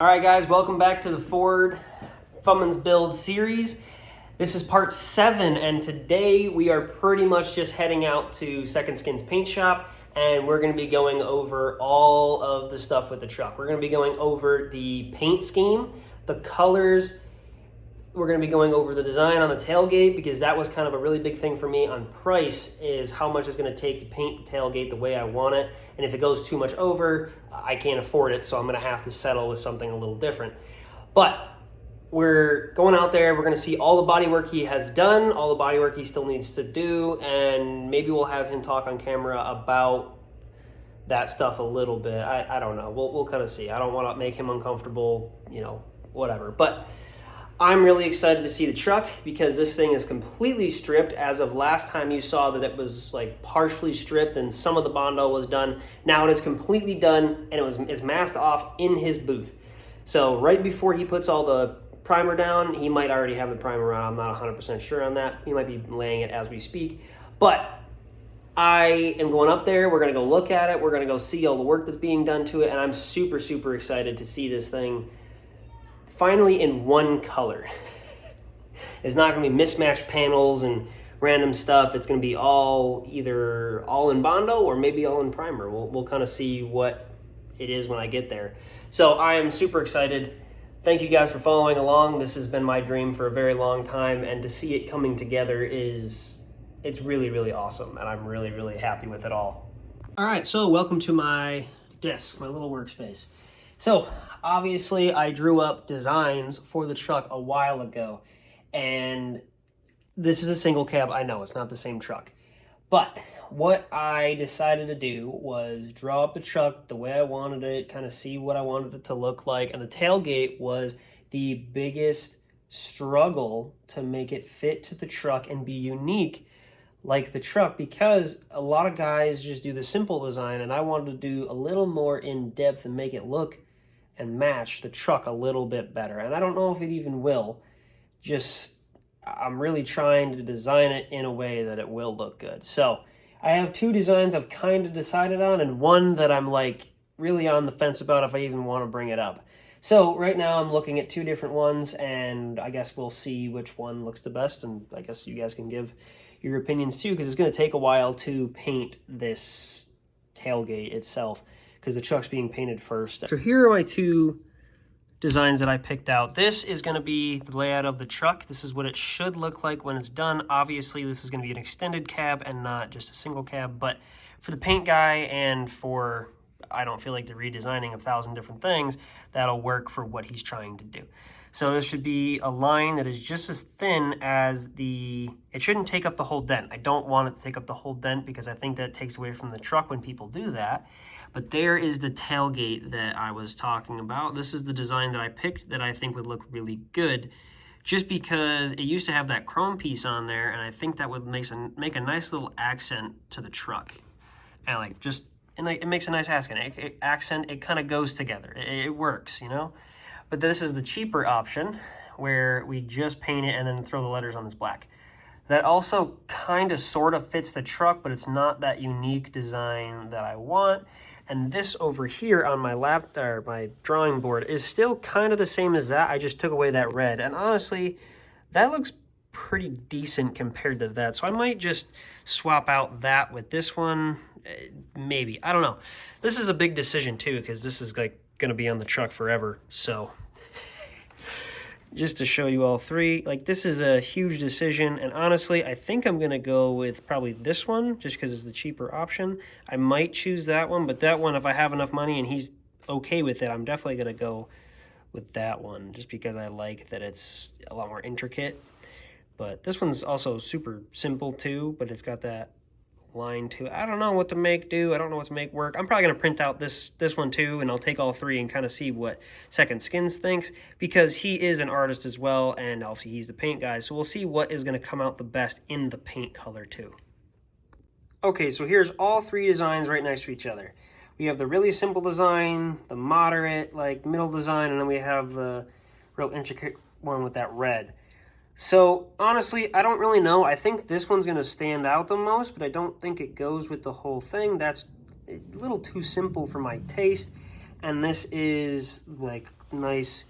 All right, guys, welcome back to the Ford Fummins build series. This is part 7, and today we are pretty much just heading out to Second Skin's paint shop, and we're going to be going over all of the stuff with the truck. We're going to be going over the paint scheme, the colors. We're going to be going over the design on the tailgate, because that was kind of a really big thing for me on price, is how much it's going to take to paint the tailgate the way I want it. And if it goes too much over, I can't afford it, so I'm going to have to settle with something a little different. But we're going out there, we're going to see all the body work he has done, all the body work he still needs to do, and maybe we'll have him talk on camera about that stuff a little bit. I don't know. We'll kind of see. I don't want to make him uncomfortable, whatever. But I'm really excited to see the truck, because this thing is completely stripped. As of last time you saw that it was like partially stripped and some of the Bondo was done. Now it is completely done, and it's masked off in his booth. So right before he puts all the primer down, he might already have the primer on. I'm not 100% sure on that. He might be laying it as we speak. But I am going up there. We're going to go look at it. We're going to go see all the work that's being done to it. And I'm super, super excited to see this thing finally in one color. It's not going to be mismatched panels and random stuff. It's going to be either all in Bondo or maybe all in primer. We'll kind of see what it is when I get there. So I am super excited. Thank you guys for following along. This has been my dream for a very long time, and to see it coming together it's really, really awesome, and I'm really, really happy with it all. All right, so welcome to my desk, my little workspace. So obviously I drew up designs for the truck a while ago, and this is a single cab. I know it's not the same truck, but what I decided to do was draw up the truck the way I wanted it, kind of see what I wanted it to look like. And the tailgate was the biggest struggle to make it fit to the truck and be unique like the truck, because a lot of guys just do the simple design, and I wanted to do a little more in depth and make it look and match the truck a little bit better. And I don't know if it even will. I'm really trying to design it in a way that it will look good. So I have 2 designs I've kind of decided on, and one that I'm like really on the fence about if I even want to bring it up. So right now I'm looking at 2 different ones, and I guess we'll see which one looks the best, and I guess you guys can give your opinions too, because it's going to take a while to paint this tailgate itself, because the truck's being painted first. So here are my 2 designs that I picked out. This is going to be the layout of the truck. This is what it should look like when it's done. Obviously, this is going to be an extended cab and not just a single cab, but for the paint guy and for, I don't feel like the redesigning of 1,000 different things, that'll work for what he's trying to do. So this should be a line that is just as thin as it shouldn't take up the whole dent. I don't want it to take up the whole dent, because I think that takes away from the truck when people do that. But there is the tailgate that I was talking about. This is the design that I picked that I think would look really good, just because it used to have that chrome piece on there, and I think that would make a nice little accent to the truck. And it makes a nice accent. It kind of goes together. It works, But this is the cheaper option, where we just paint it and then throw the letters on this black. That also kind of sort of fits the truck, but it's not that unique design that I want. And this over here on my drawing board is still kind of the same as that. I just took away that red. And honestly, that looks pretty decent compared to that. So I might just swap out that with this one. Maybe. I don't know. This is a big decision too, because this is like going to be on the truck forever. So just to show you all 3, this is a huge decision, and honestly I think I'm gonna go with probably this one, just because it's the cheaper option. I might choose that one, but that one, if I have enough money and he's okay with it, I'm definitely gonna go with that one, just because I like that it's a lot more intricate. But this one's also super simple too, but it's got that line too. I don't know what to make do. I don't know what to make work. I'm probably going to print out this one too, and I'll take all 3 and kind of see what Second Skins thinks, because he is an artist as well, and obviously he's the paint guy, so we'll see what is going to come out the best in the paint color too. Okay, so here's all 3 designs right next to each other. We have the really simple design, the moderate, middle design, and then we have the real intricate one with that red. So honestly, I don't really know. I think this one's going to stand out the most, but I don't think it goes with the whole thing. That's a little too simple for my taste. And this is nice,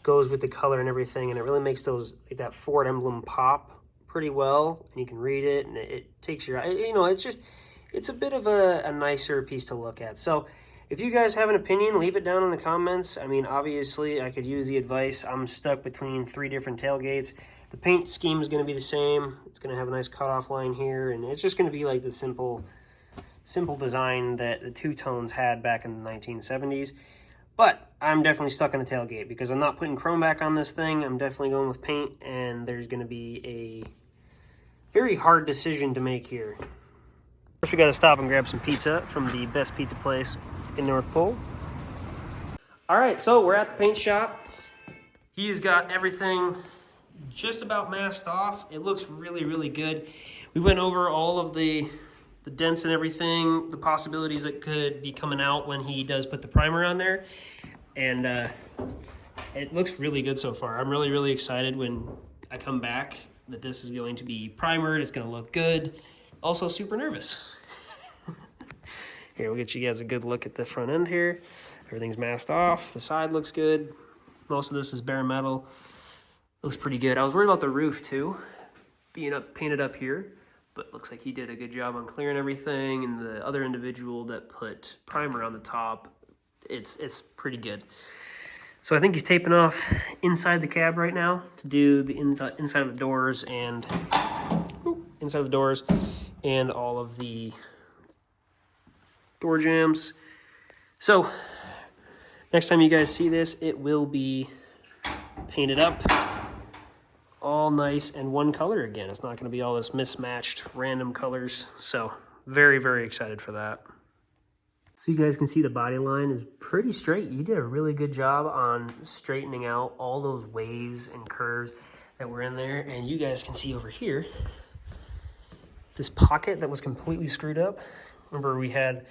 goes with the color and everything, and it really makes those, like that Ford emblem pop pretty well, and you can read it, and it takes your eye. You know, it's a bit of a nicer piece to look at. So if you guys have an opinion, leave it down in the comments. I mean, obviously, I could use the advice. I'm stuck between 3 different tailgates. The paint scheme is going to be the same. It's going to have a nice cutoff line here, and it's just going to be like the simple design that the two-tones had back in the 1970s. But I'm definitely stuck on the tailgate because I'm not putting chrome back on this thing. I'm definitely going with paint, and there's going to be a very hard decision to make here. First, we got to stop and grab some pizza from the best pizza place in North Pole. All right, so we're at the paint shop. He's got everything just about masked off. It looks really, really good. We went over all of the dents and everything, the possibilities that could be coming out when he does put the primer on there. And it looks really good so far. I'm really, really excited when I come back that this is going to be primered. It's going to look good. Also super nervous. Here, we'll get you guys a good look at the front end here. Everything's masked off. The side looks good. Most of this is bare metal. Looks pretty good. I was worried about the roof too, being painted up here, but looks like he did a good job on clearing everything. And the other individual that put primer on the top, it's pretty good. So I think he's taping off inside the cab right now to do the inside of the doors and all of the door jambs. So next time you guys see this, it will be painted up all nice and one color again. It's not going to be all this mismatched random colors. So very, very excited for that. So you guys can see the body line is pretty straight. You did a really good job on straightening out all those waves and curves that were in there. And you guys can see over here, this pocket that was completely screwed up. Remember, we had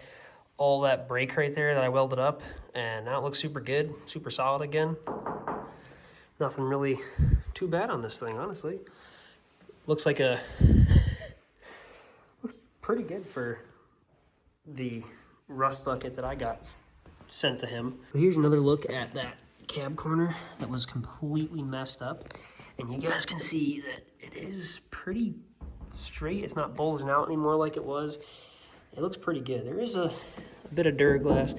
all that brake right there that I welded up, and now it looks super good, super solid again. Nothing really too bad on this thing, honestly. Looks like looks pretty good for the rust bucket that I got sent to him. But here's another look at that cab corner that was completely messed up. And you guys can see that it is pretty straight. It's not bulging out anymore like it was. It looks pretty good. There is a bit of Duraglass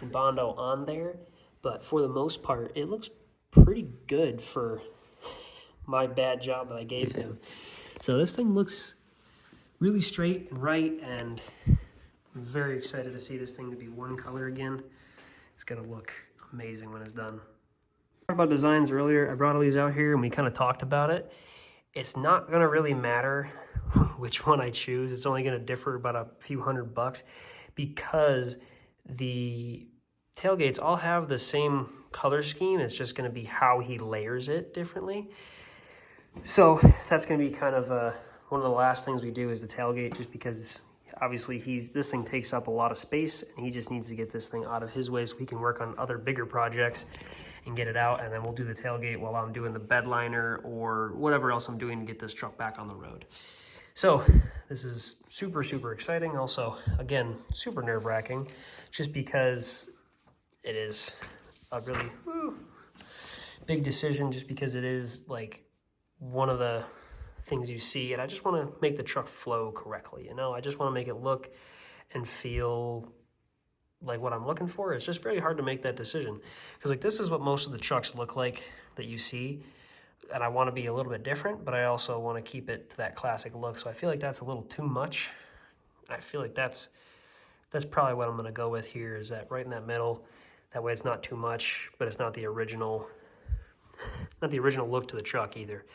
and Bondo on there, but for the most part, it looks pretty good for my bad job that I gave him. So this thing looks really straight and right, and I'm very excited to see this thing to be one color again. It's gonna look amazing when it's done. I talked about designs earlier. I brought all these out here and we kind of talked about it. It's not gonna really matter which one I choose. It's only gonna differ about a few $100 because the tailgates all have the same color scheme. It's just gonna be how he layers it differently. So that's gonna be kind of one of the last things we do is the tailgate, just because obviously this thing takes up a lot of space and he just needs to get this thing out of his way so he can work on other bigger projects and get it out, and then we'll do the tailgate while I'm doing the bed liner or whatever else I'm doing to get this truck back on the road. So this is super, super exciting. Also, again, super nerve-wracking just because it is a really big decision, just because it is like one of the things you see, and I just want to make the truck flow correctly. You know, I just want to make it look and feel like what I'm looking for. It's just very hard to make that decision because like this is what most of the trucks look like that you see, and I want to be a little bit different, but I also want to keep it to that classic look. So I feel like that's a little too much. I feel like that's probably what I'm going to go with here, is that right in that middle. That way it's not too much, but it's not the original look to the truck either,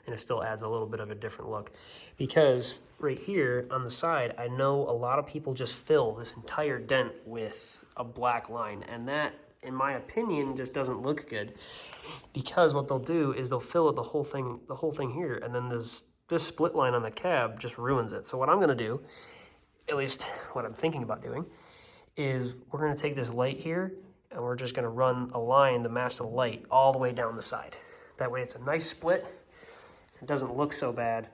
and it still adds a little bit of a different look. Because right here on the side, I know a lot of people just fill this entire dent with a black line, and that, in my opinion, just doesn't look good. Because what they'll do is they'll fill it the whole thing here, and then this split line on the cab just ruins it. So what I'm gonna do, at least what I'm thinking about doing, is we're gonna take this light here and we're just gonna run a line to match the light all the way down the side. That way it's a nice split. It doesn't look so bad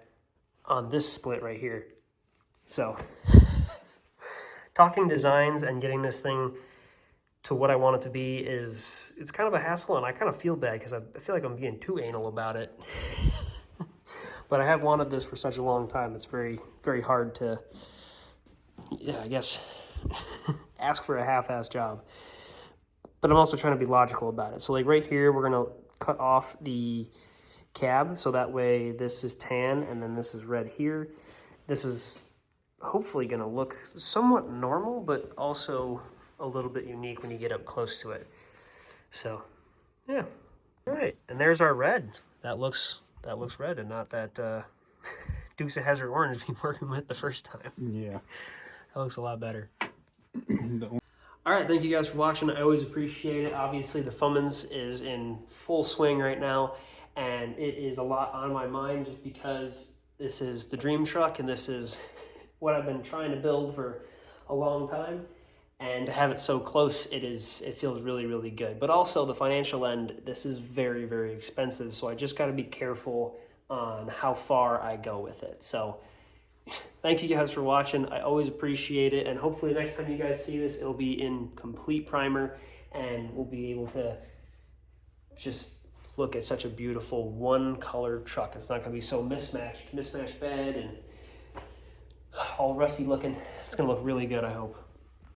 on this split right here. So, talking designs and getting this thing to what I want it to be is, it's kind of a hassle, and I kind of feel bad because I feel like I'm being too anal about it. But I have wanted this for such a long time. It's very, very hard to, yeah, I guess, ask for a half-ass job. But I'm also trying to be logical about it. So like right here, we're gonna cut off the cab, so that way this is tan and then this is red here. This is hopefully gonna look somewhat normal, but also a little bit unique when you get up close to it. So, yeah. All right, and there's our red. That looks red and not that Dukes of Hazzard orange we were working with the first time. Yeah. That looks a lot better. All right, thank you guys for watching. I always appreciate it. Obviously, the Fummins is in full swing right now, and it is a lot on my mind just because this is the dream truck, and this is what I've been trying to build for a long time. And to have it so close, it feels really, really good. But also the financial end, this is very, very expensive, so I just got to be careful on how far I go with it. So thank you guys for watching. I always appreciate it, and hopefully next time you guys see this, it'll be in complete primer, and we'll be able to just look at such a beautiful one-color truck. It's not going to be so mismatched bed and all rusty looking. It's going to look really good, I hope.